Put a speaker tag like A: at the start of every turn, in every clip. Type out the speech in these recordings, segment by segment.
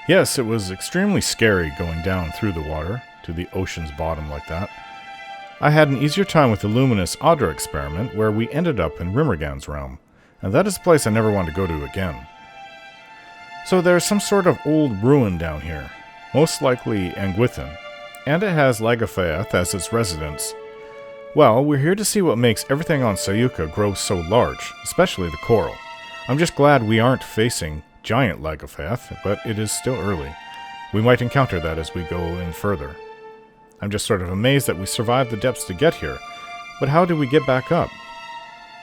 A: Yes, it was extremely scary going down through the water to the ocean's bottom like that. I had an easier time with the luminous Audra experiment, where we ended up in Rimmergan's realm, and that is a place I never want to go to again. So there's some sort of old ruin down here, most likely Anguithin, and it has Leviathans as its residence. Well, we're here to see what makes everything on Sayuka grow so large, especially the coral. I'm just glad we aren't facing giant Leviathans, but it is still early. We might encounter that as we go in further. I'm just sort of amazed that we survived the depths to get here, but how do we get back up?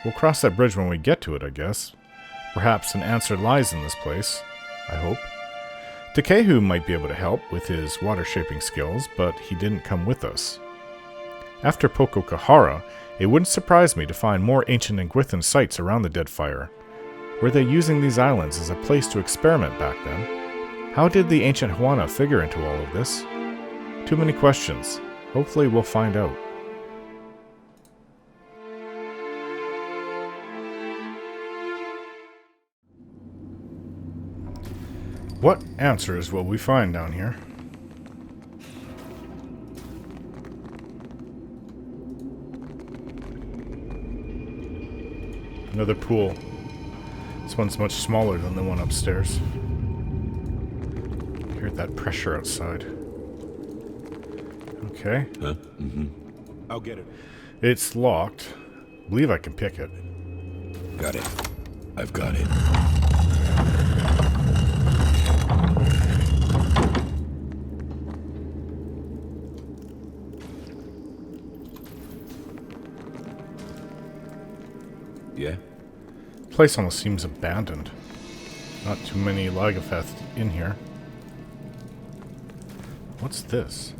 A: We'll cross that bridge when we get to it, I guess. Perhaps an answer lies in this place, I hope. Takehu might be able to help with his water-shaping skills, but he didn't come with us. After Pokokahara, it wouldn't surprise me to find more ancient Anguithin sites around the Deadfire. Were they using these islands as a place to experiment back then? How did the ancient Huana figure into all of this? Too many questions. Hopefully we'll find out. What answers will we find down here? Another pool. This one's much smaller than the one upstairs. Hear that pressure outside. Okay.
B: Huh? Mm-hmm.
C: I'll get it.
A: It's locked. I believe I can pick it.
B: Got it. I've got it. Yeah?
A: Place almost seems abandoned. Not too many Leviathans in here. What's this?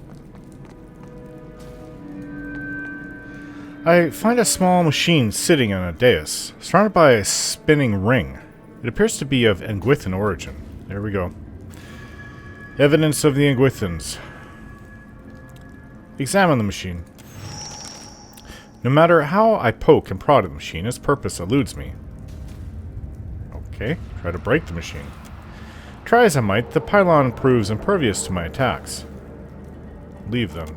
A: I find a small machine sitting on a dais, surrounded by a spinning ring. It appears to be of Anguithin origin. There we go. Evidence of the Anguithins. Examine the machine. No matter how I poke and prod at the machine, its purpose eludes me. Okay, try to break the machine. Try as I might, the pylon proves impervious to my attacks. Leave then.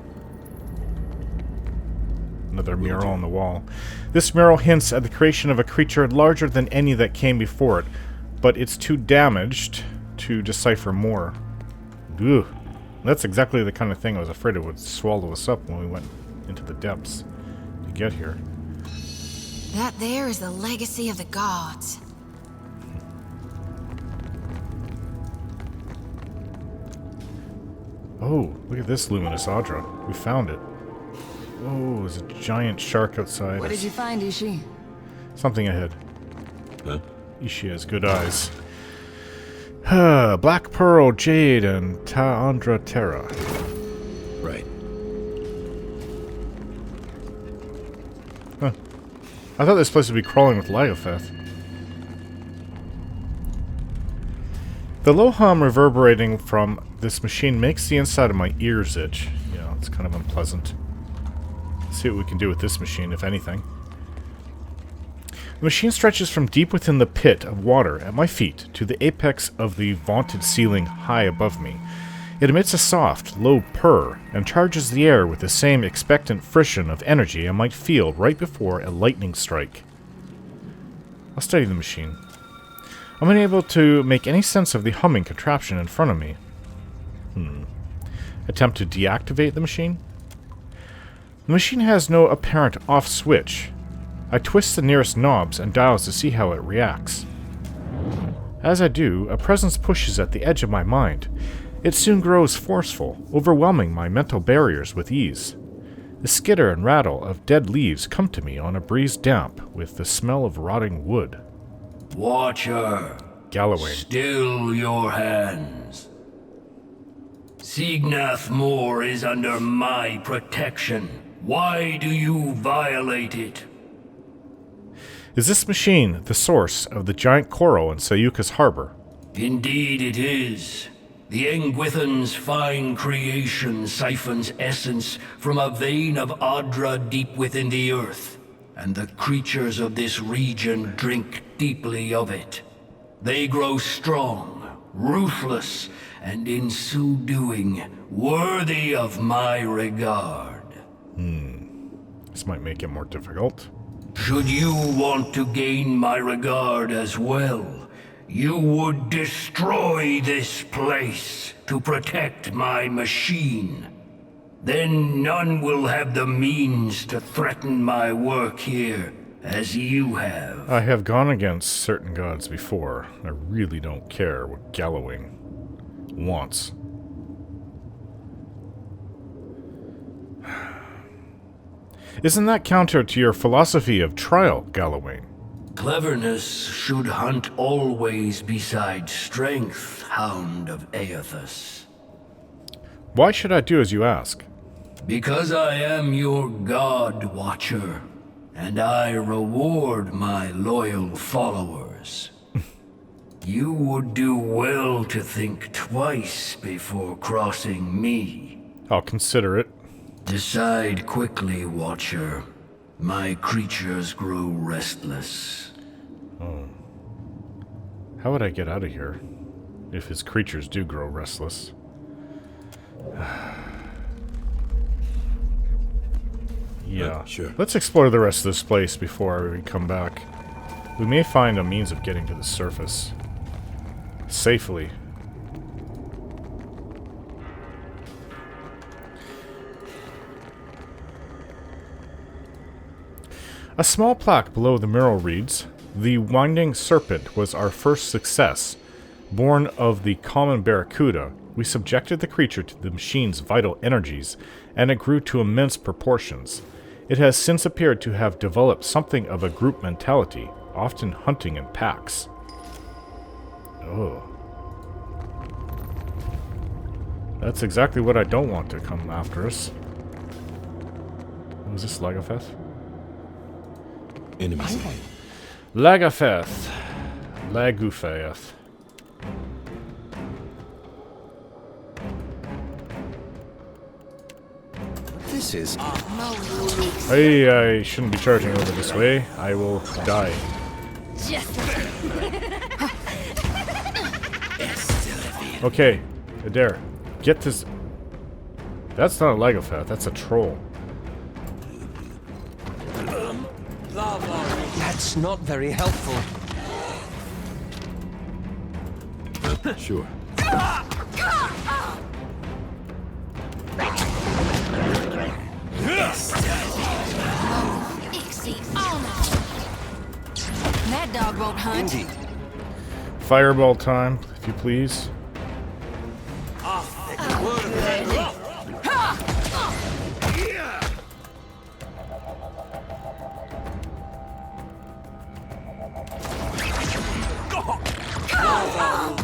A: Another mural on the wall. This mural hints at the creation of a creature larger than any that came before it, but it's too damaged to decipher more. Ugh. That's exactly the kind of thing I was afraid it would swallow us up when we went into the depths to get here.
D: That there is the legacy of the gods.
A: Oh, look at this luminous Audra. We found it. Oh, there's a giant shark outside.
D: What did you find, Ishi?
A: Something ahead.
B: Huh?
A: Ishi has good eyes. Black Pearl, Jade, and Taandra Terra.
B: Right.
A: Huh. I thought this place would be crawling with Leviathans. The low hum reverberating from this machine makes the inside of my ears itch. Yeah, it's kind of unpleasant. Let's see what we can do with this machine, if anything. The machine stretches from deep within the pit of water at my feet to the apex of the vaulted ceiling high above me. It emits a soft, low purr and charges the air with the same expectant frisson of energy I might feel right before a lightning strike. I'll study the machine. I'm unable to make any sense of the humming contraption in front of me. Attempt to deactivate the machine? The machine has no apparent off switch. I twist the nearest knobs and dials to see how it reacts. As I do, a presence pushes at the edge of my mind. It soon grows forceful, overwhelming my mental barriers with ease. The skitter and rattle of dead leaves come to me on a breeze damp with the smell of rotting wood.
E: Watcher,
A: Galawain.
E: still your hands. Signath Moor is under my protection. Why do you violate it?
A: Is this machine the source of the giant coral in Sayuka's harbor?
E: Indeed it is. The Anguithin's fine creation siphons essence from a vein of Audra deep within the earth, and the creatures of this region drink deeply of it. They grow strong, ruthless, and in so doing, worthy of my regard.
A: This might make it more difficult.
E: Should you want to gain my regard as well, you would destroy this place to protect my machine. Then none will have the means to threaten my work here, as you have.
A: I have gone against certain gods before. I really don't care what Galawain wants. Isn't that counter to your philosophy of trial, Galawain?
E: Cleverness should hunt always beside strength, Hound of Aethys.
A: Why should I do as you ask?
E: Because I am your God Watcher, and I reward my loyal followers. You would do well to think twice before crossing me.
A: I'll consider it.
E: Decide quickly, Watcher. My creatures grow restless.
A: How would I get out of here if his creatures do grow restless? Yeah.
B: Sure.
A: Let's explore the rest of this place before we come back. We may find a means of getting to the surface safely. A small plaque below the mural reads, "The Winding Serpent was our first success. Born of the common barracuda, we subjected the creature to the machine's vital energies, and it grew to immense proportions. It has since appeared to have developed something of a group mentality, often hunting in packs." Oh. That's exactly what I don't want to come after us. Was this Leviathans?
B: Enemies.
A: Leviathans. Leviathans.
B: This is.
A: Hey, I shouldn't be charging over this way. I will die. Okay, Adair, get this. That's not a Leviathan, that's a troll.
C: That's not very helpful.
B: Sure.
D: That dog won't hunt.
C: Indeed.
A: Fireball time, if you please.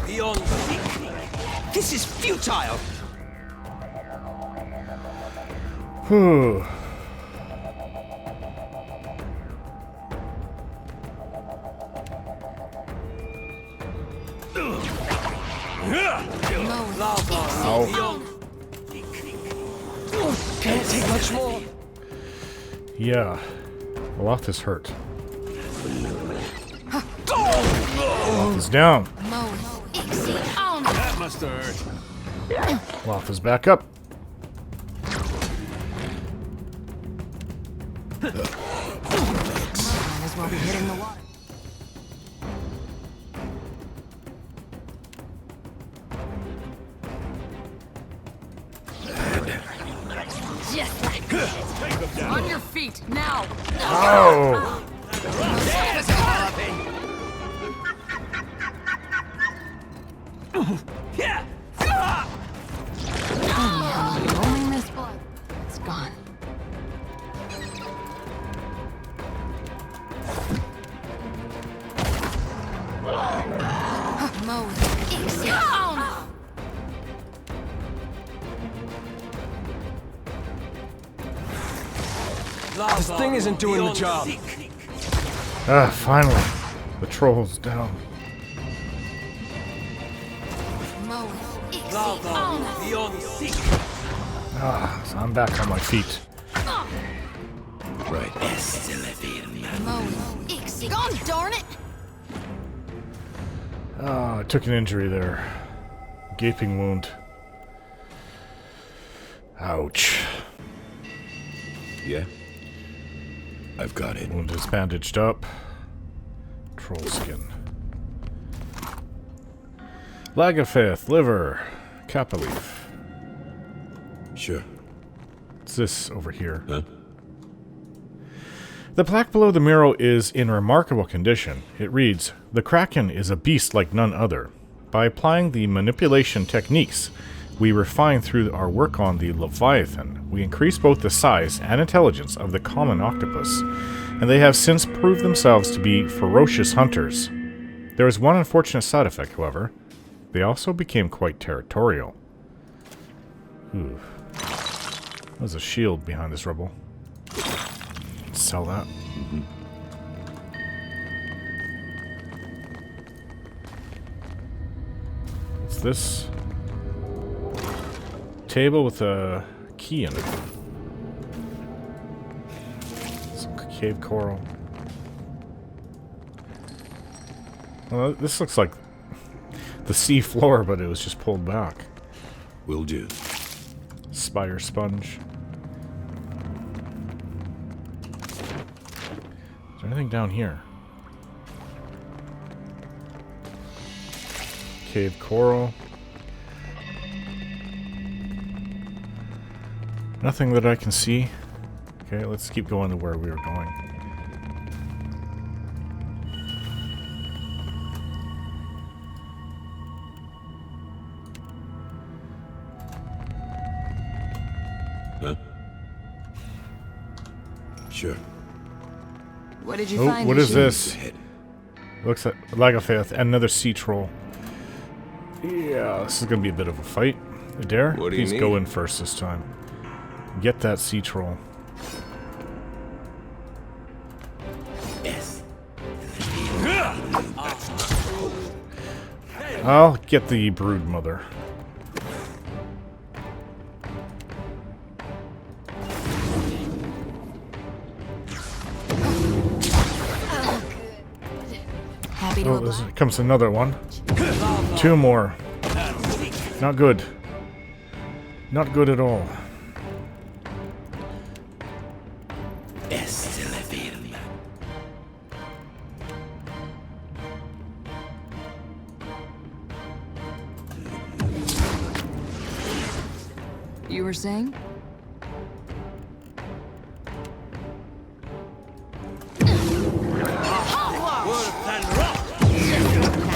C: Beyond seek. This is futile.
A: Whew. Ow.
C: Can't take much more.
A: Yeah. Oloth is hurt. Oloth is down.
B: That must have hurt.
A: Oloth is back up.
D: Might as well be hitting the water. Just like this. On your feet now.
A: Oh!
D: Rolling this blood. It's gone.
C: This thing isn't doing the job.
A: Ah, finally. The troll's down.
C: Beyond seek.
A: Ah, so I'm back on my feet.
B: Right.
D: Gone, darn it!
A: Ah, I took an injury there. Gaping wound. Ouch.
B: Yeah? I've got it.
A: Wound is bandaged up. Troll skin. Leviathans, liver. Kappa leaf.
B: Sure.
A: What's this over here?
B: Huh?
A: The plaque below the mural is in remarkable condition. It reads, "The Kraken is a beast like none other. By applying the manipulation techniques we refine through our work on the Leviathan, we increase both the size and intelligence of the common octopus, and they have since proved themselves to be ferocious hunters. There is one unfortunate side effect, however. They also became quite territorial." Ooh. There's a shield behind this rubble. Sell that. What's this? Table with a key in it. Some cave coral. Well, this looks like the sea floor, but it was just pulled back.
B: Will do.
A: Spire sponge. Is there anything down here? Cave coral. Nothing that I can see. Okay, let's keep going to where we were going.
B: Huh? Sure.
D: What did you
A: Oh,
D: find?
A: what is
D: Lucian?
A: this? Looks like Leviathans and another sea troll. Yeah, this is gonna be a bit of a fight. Adair,
C: What do you
A: please
C: need?
A: go in first this time. Get that sea troll.
B: Yes.
A: I'll get the brood mother.
D: Happy to
A: Oh,
D: oblige.
A: there comes another one. Two more. Not good. Not good at all.
D: You were saying?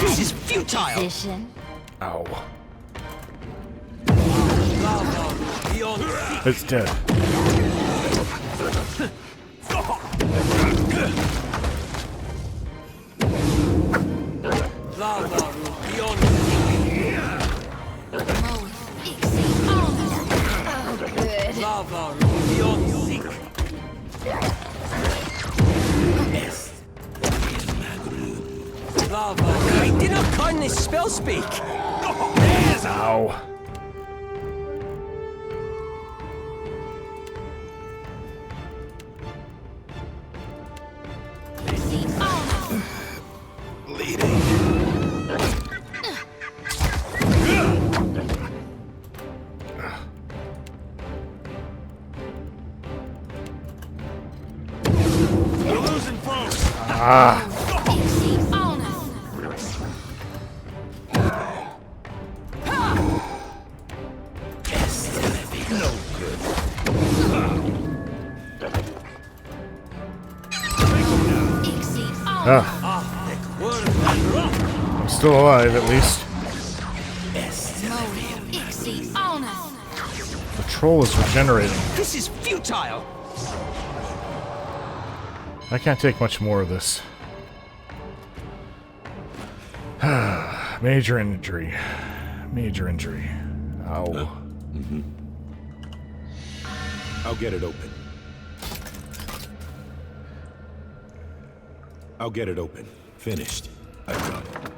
C: This is futile!
D: Position.
A: Ow.
C: Beyond seek.
A: It's dead.
C: Lava beyond seek.
D: Oh, good.
C: Lava beyond seek. Lava. I did not kindness spell speak.
A: Ow. Ah. I'm still alive, at least. The troll is regenerating.
C: This is futile.
A: I can't take much more of this. Major injury. Major injury. Ow.
B: I'll get it open. I'll get it open. Finished. I've got it.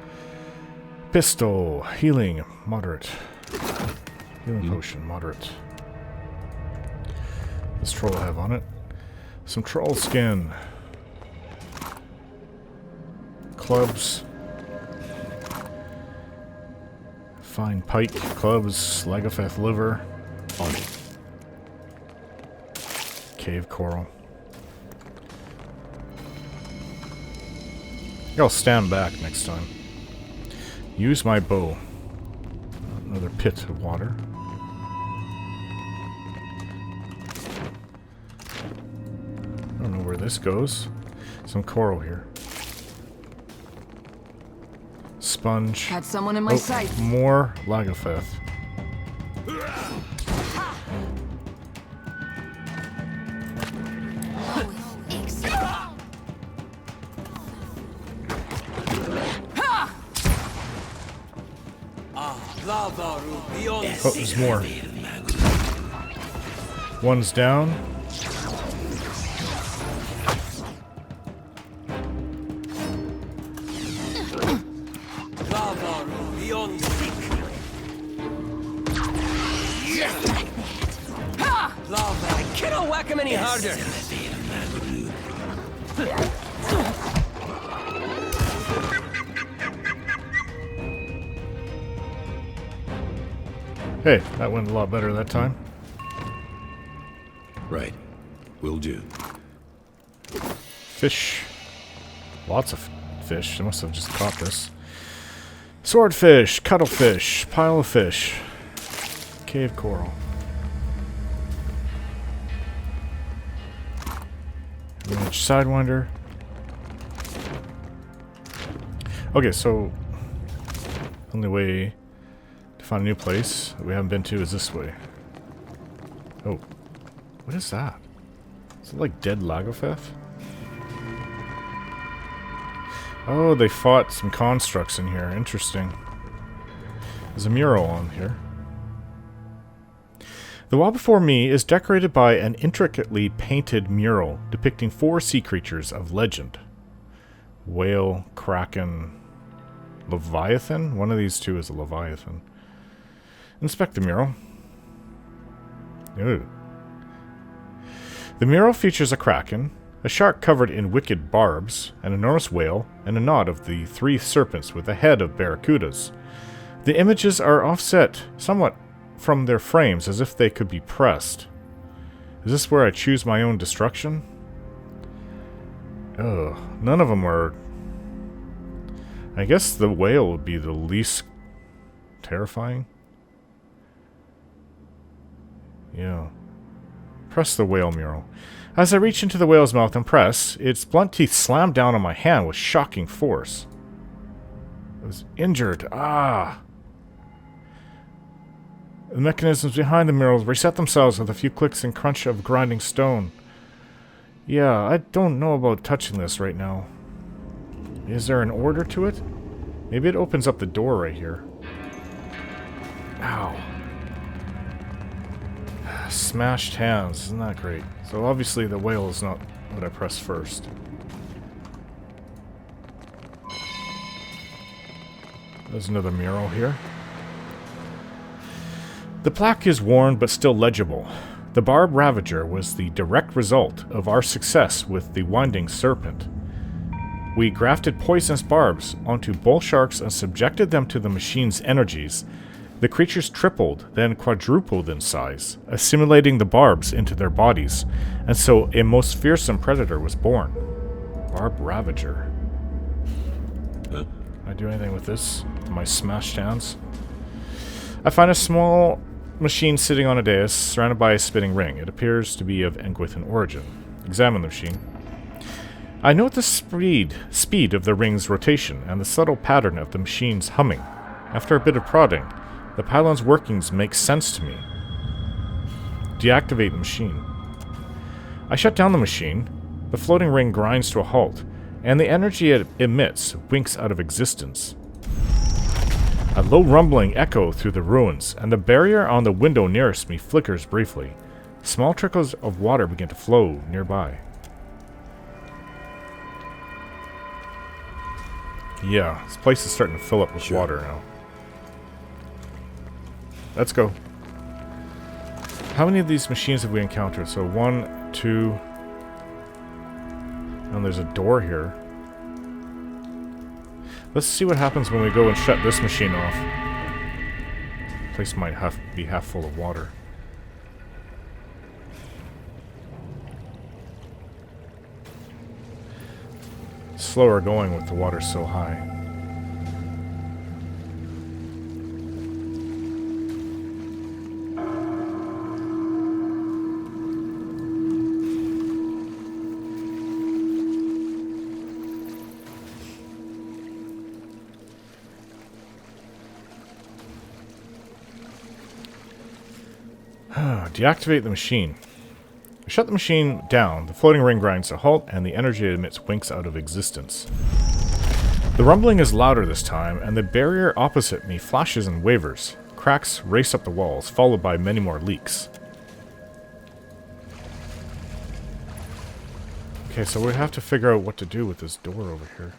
A: Pistol. Healing. Moderate. Healing potion. Moderate. This troll will have on it. Some troll skin. Clubs. Fine pike, clubs, Leviathans liver.
B: On it.
A: Cave coral. I'll stand back next time. Use my bow. Another pit of water. I don't know where this goes. Some coral here. Sponge.
D: Had someone in my sight.
A: More Leviathans. Oh, there's more. One's down.
C: I cannot whack him any harder.
A: Hey, that went a lot better that time.
B: Right. Will do.
A: Fish. Lots of fish. I must have just caught this. Swordfish, cuttlefish, pile of fish. Cave coral. Sidewinder. Okay, so only way to find a new place that we haven't been to is this way. Oh, what is that? Is it like dead Leviathans? Oh, they fought some constructs in here. Interesting. There's a mural on here. The wall before me is decorated by an intricately painted mural depicting 4 sea creatures of legend. Whale, kraken, leviathan? One of these two is a leviathan. Inspect the mural. Ooh. The mural features a kraken, a shark covered in wicked barbs, an enormous whale, and a knot of the 3 serpents with a head of barracudas. The images are offset somewhat from their frames as if they could be pressed. Is this where I choose my own destruction? Ugh, none of them are... I guess the whale would be the least terrifying. Yeah. Press the whale mural. As I reach into the whale's mouth and press, its blunt teeth slam down on my hand with shocking force. I was injured. Ah! The mechanisms behind the murals reset themselves with a few clicks and crunch of grinding stone. Yeah, I don't know about touching this right now. Is there an order to it? Maybe it opens up the door right here. Ow. Smashed hands. Isn't that great? So obviously the whale is not what I press first. There's another mural here. The plaque is worn but still legible. The Barb Ravager was the direct result of our success with the Winding Serpent. We grafted poisonous barbs onto bull sharks and subjected them to the machine's energies. The creatures tripled, then quadrupled in size, assimilating the barbs into their bodies, and so a most fearsome predator was born. Barb Ravager.
B: Huh?
A: Can I do anything with this? With my smashed hands? I find a small machine sitting on a dais, surrounded by a spinning ring. It appears to be of Engwithan origin. Examine the machine. I note the speed of the ring's rotation, and the subtle pattern of the machine's humming. After a bit of prodding, the pylon's workings make sense to me. Deactivate the machine. I shut down the machine. The floating ring grinds to a halt, and the energy it emits winks out of existence. A low rumbling echo through the ruins, and the barrier on the window nearest me flickers briefly. Small trickles of water begin to flow nearby. Yeah, this place is starting to fill up with water now. Let's go. How many of these machines have we encountered? So 1, 2... And there's a door here. Let's see what happens when we go and shut this machine off. place might be half full of water. Slower going with the water so high. Deactivate the machine. Shut the machine down. The floating ring grinds to a halt, and the energy it emits winks out of existence. The rumbling is louder this time, and the barrier opposite me flashes and wavers. Cracks race up the walls, followed by many more leaks. Okay, so we have to figure out what to do with this door over here.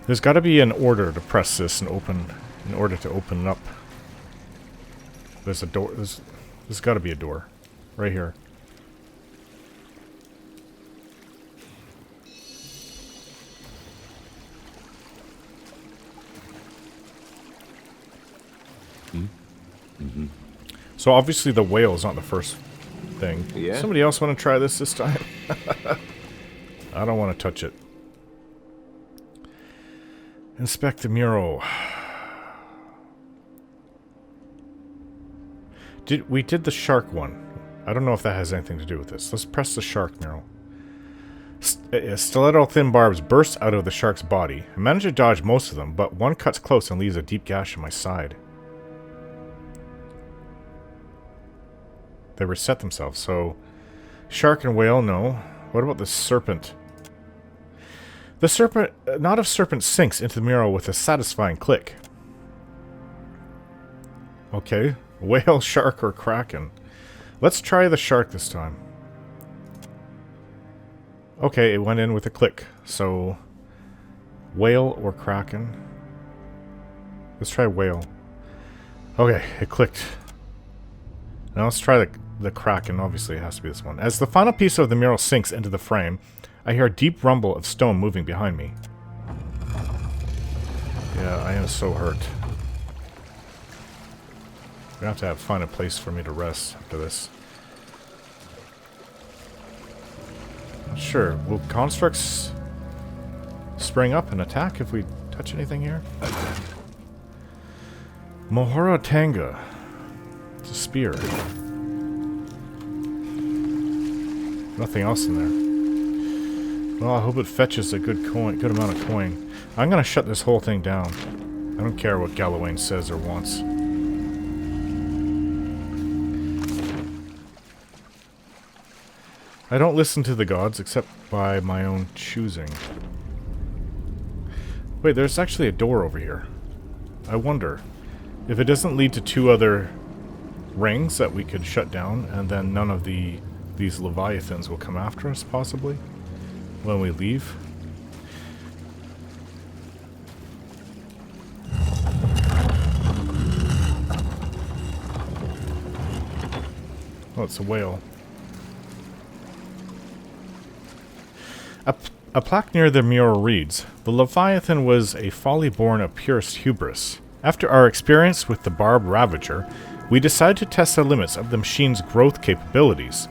A: There's got to be an order to press this and open, in order to open it up. There's a door. There's got to be a door, right here.
B: Mm-hmm.
A: So obviously the whale is not the first thing.
B: Yeah.
A: Somebody else want to try this time? I don't want to touch it. Inspect the mural. We did the shark one. I don't know if that has anything to do with this. Let's press the shark mural. Stiletto thin barbs burst out of the shark's body. I managed to dodge most of them, but one cuts close and leaves a deep gash in my side. They reset themselves, so... Shark and whale, no. What about the serpent? The serpent, knot of serpent sinks into the mural with a satisfying click. Okay, whale, shark, or kraken. Let's try the shark this time. Okay, it went in with a click. So, whale or kraken? Let's try whale. Okay, it clicked. Now let's try the kraken. Obviously, it has to be this one. As the final piece of the mural sinks into the frame, I hear a deep rumble of stone moving behind me. Yeah, I am so hurt. We have to find a place for me to rest after this. Sure, will constructs spring up and attack if we touch anything here? Mohora Tanga. It's a spear. Nothing else in there. Well, I hope it fetches a good amount of coin. I'm gonna shut this whole thing down. I don't care what Galawain says or wants. I don't listen to the gods except by my own choosing. Wait, there's actually a door over here. I wonder if it doesn't lead to two other rings that we could shut down, and then none of these Leviathans will come after us, possibly, when we leave. Oh, it's a whale. A plaque near the mural reads, "The Leviathan was a folly born of purest hubris. After our experience with the Barb Ravager, we decided to test the limits of the machine's growth capabilities.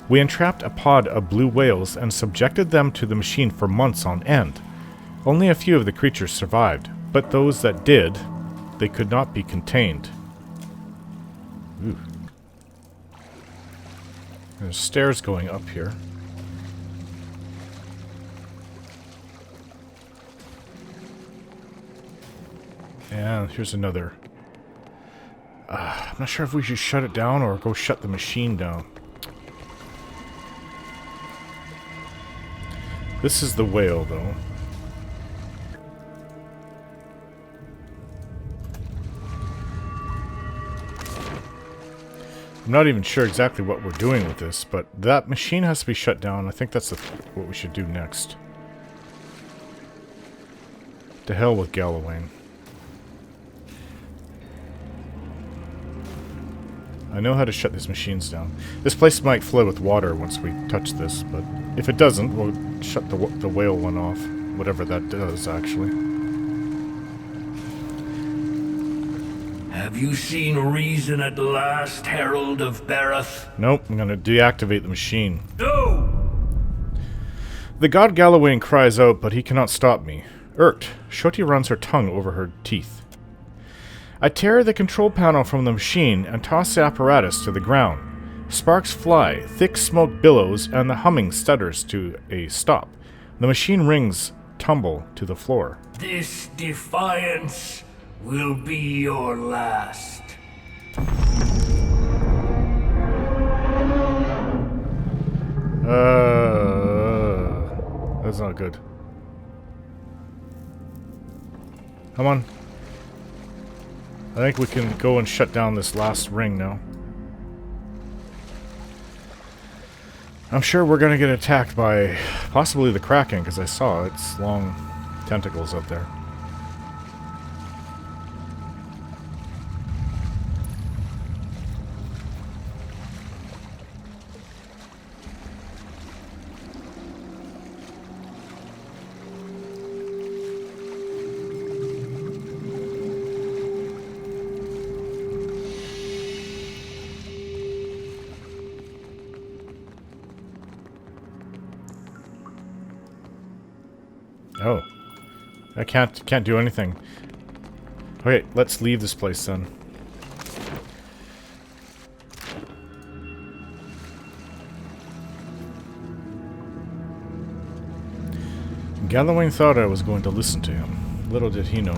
A: We entrapped a pod of blue whales and subjected them to the machine for months on end. Only a few of the creatures survived, but those that did, they could not be contained." Ooh. There's stairs going up here. And here's another. I'm not sure if we should shut it down or go shut the machine down. This is the whale, though. I'm not even sure exactly what we're doing with this, but that machine has to be shut down. I think that's what we should do next. To hell with Galawain. I know how to shut these machines down. This place might flood with water once we touch this, but if it doesn't, we'll shut the whale one off. Whatever that does, actually.
E: Have you seen reason at last, Herald of Barath?
A: Nope, I'm gonna deactivate the machine.
E: No!
A: The god Galawain cries out, but he cannot stop me. Irked, Shoti runs her tongue over her teeth. I tear the control panel from the machine and toss the apparatus to the ground. Sparks fly, thick smoke billows, and the humming stutters to a stop. The machine rings tumble to the floor.
E: This defiance will be your last.
A: That's not good. Come on. I think we can go and shut down this last ring now. I'm sure we're gonna get attacked by possibly the Kraken, because I saw its long tentacles up there. Oh. I can't do anything. Okay, let's leave this place then. Galawain thought I was going to listen to him. Little did he know.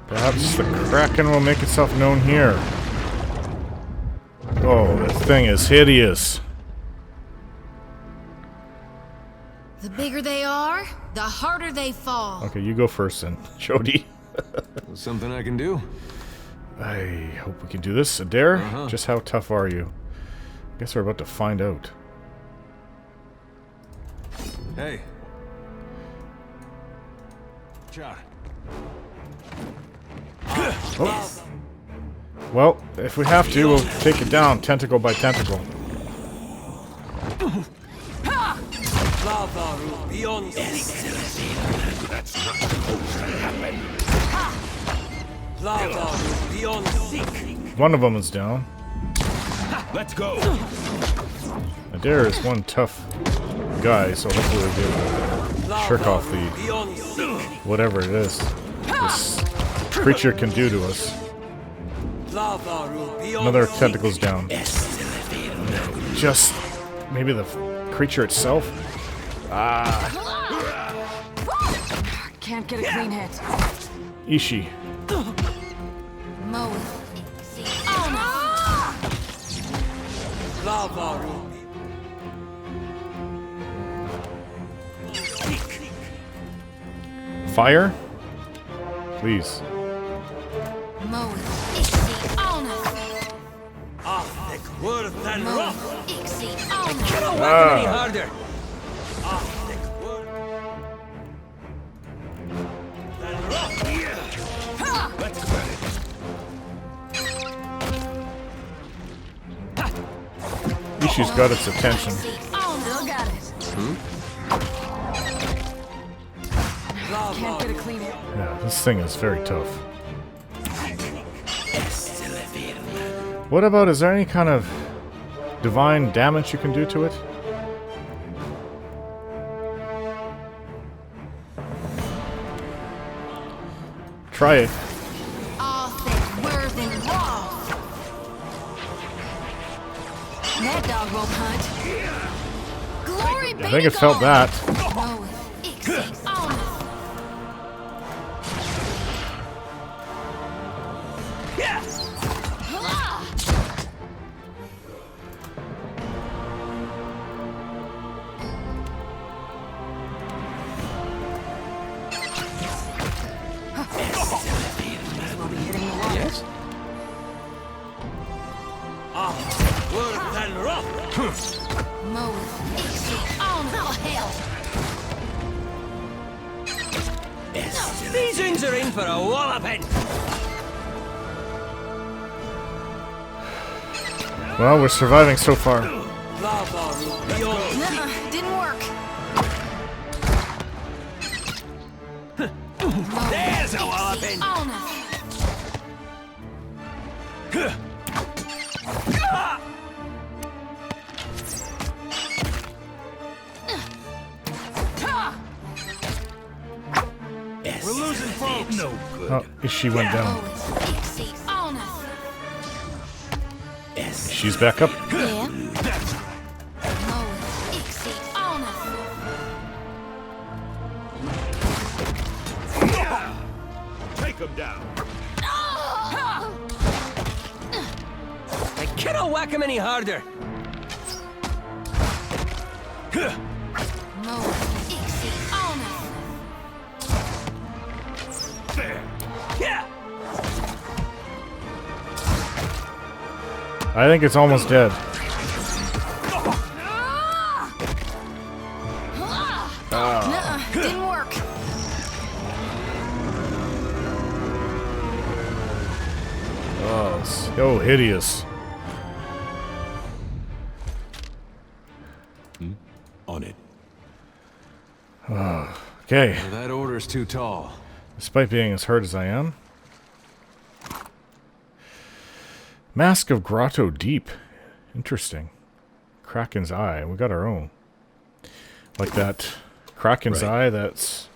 A: Perhaps the Kraken will make itself known here. Oh, this thing is hideous.
D: The bigger they are, the harder they fall.
A: Okay, you go first then, Jody.
B: Something I can do?
A: I hope we can do this. Adair, just how tough are you? I guess we're about to find out.
B: Hey. Char.
A: Oh. Well, if we have to, we'll take it down tentacle by tentacle. One of them is down.
C: Let's go.
A: Adair is one tough guy, so hopefully we'll be able to shirk off the whatever it is this creature can do to us. Another tentacle's down. Just maybe the creature itself.
D: Can't get a clean hit.
A: Ishi.
D: Mow it.
A: Fire? Please.
D: Mow it.
C: Cannot whack him any harder. Let's go.
A: Ishi's got its attention.
D: Still got it. Can't get a clean hit.
A: Yeah, this thing is very tough. What about, is there any kind of divine damage you can do to it? Try it.
D: All thick, worth, and raw. That dog won't hunt. Glory be
A: I think
D: to
A: it felt
D: God.
A: that.
D: Mow it. Ixie, own it. Move. Exceed. Oh, hell.
C: These things are in for a walloping.
A: Well, we're surviving so far.
D: Nuh-uh. Didn't work.
C: There's a walloping.
D: Oh, no.
C: We're losing folks. No good.
A: Oh, she went down.
D: Exceed. Oh, no.
A: She's back up.
D: Yeah. Move. Exceed. Oh, no.
C: Take him down. I cannot whack him any harder.
D: Move. Exceed. Oh, no.
C: Yeah.
A: I think it's almost dead.
D: Nuh-uh. Didn't work.
A: Oh, so hideous.
B: On it.
A: Okay,
B: That order's too tall.
A: despite being as hurt as I am. Mask of Grotto Deep. Interesting. Kraken's Eye. We got our own. Like that Kraken's Eye, that's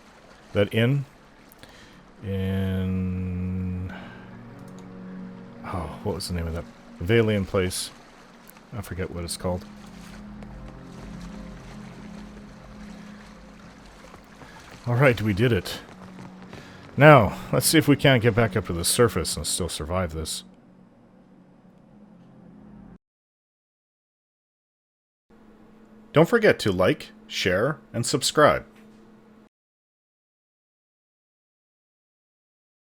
A: that in oh, what was the name of that Valian place? I forget what it's called. Alright, we did it. Now, let's see if we can't get back up to the surface and still survive this. Don't forget to like, share, and subscribe.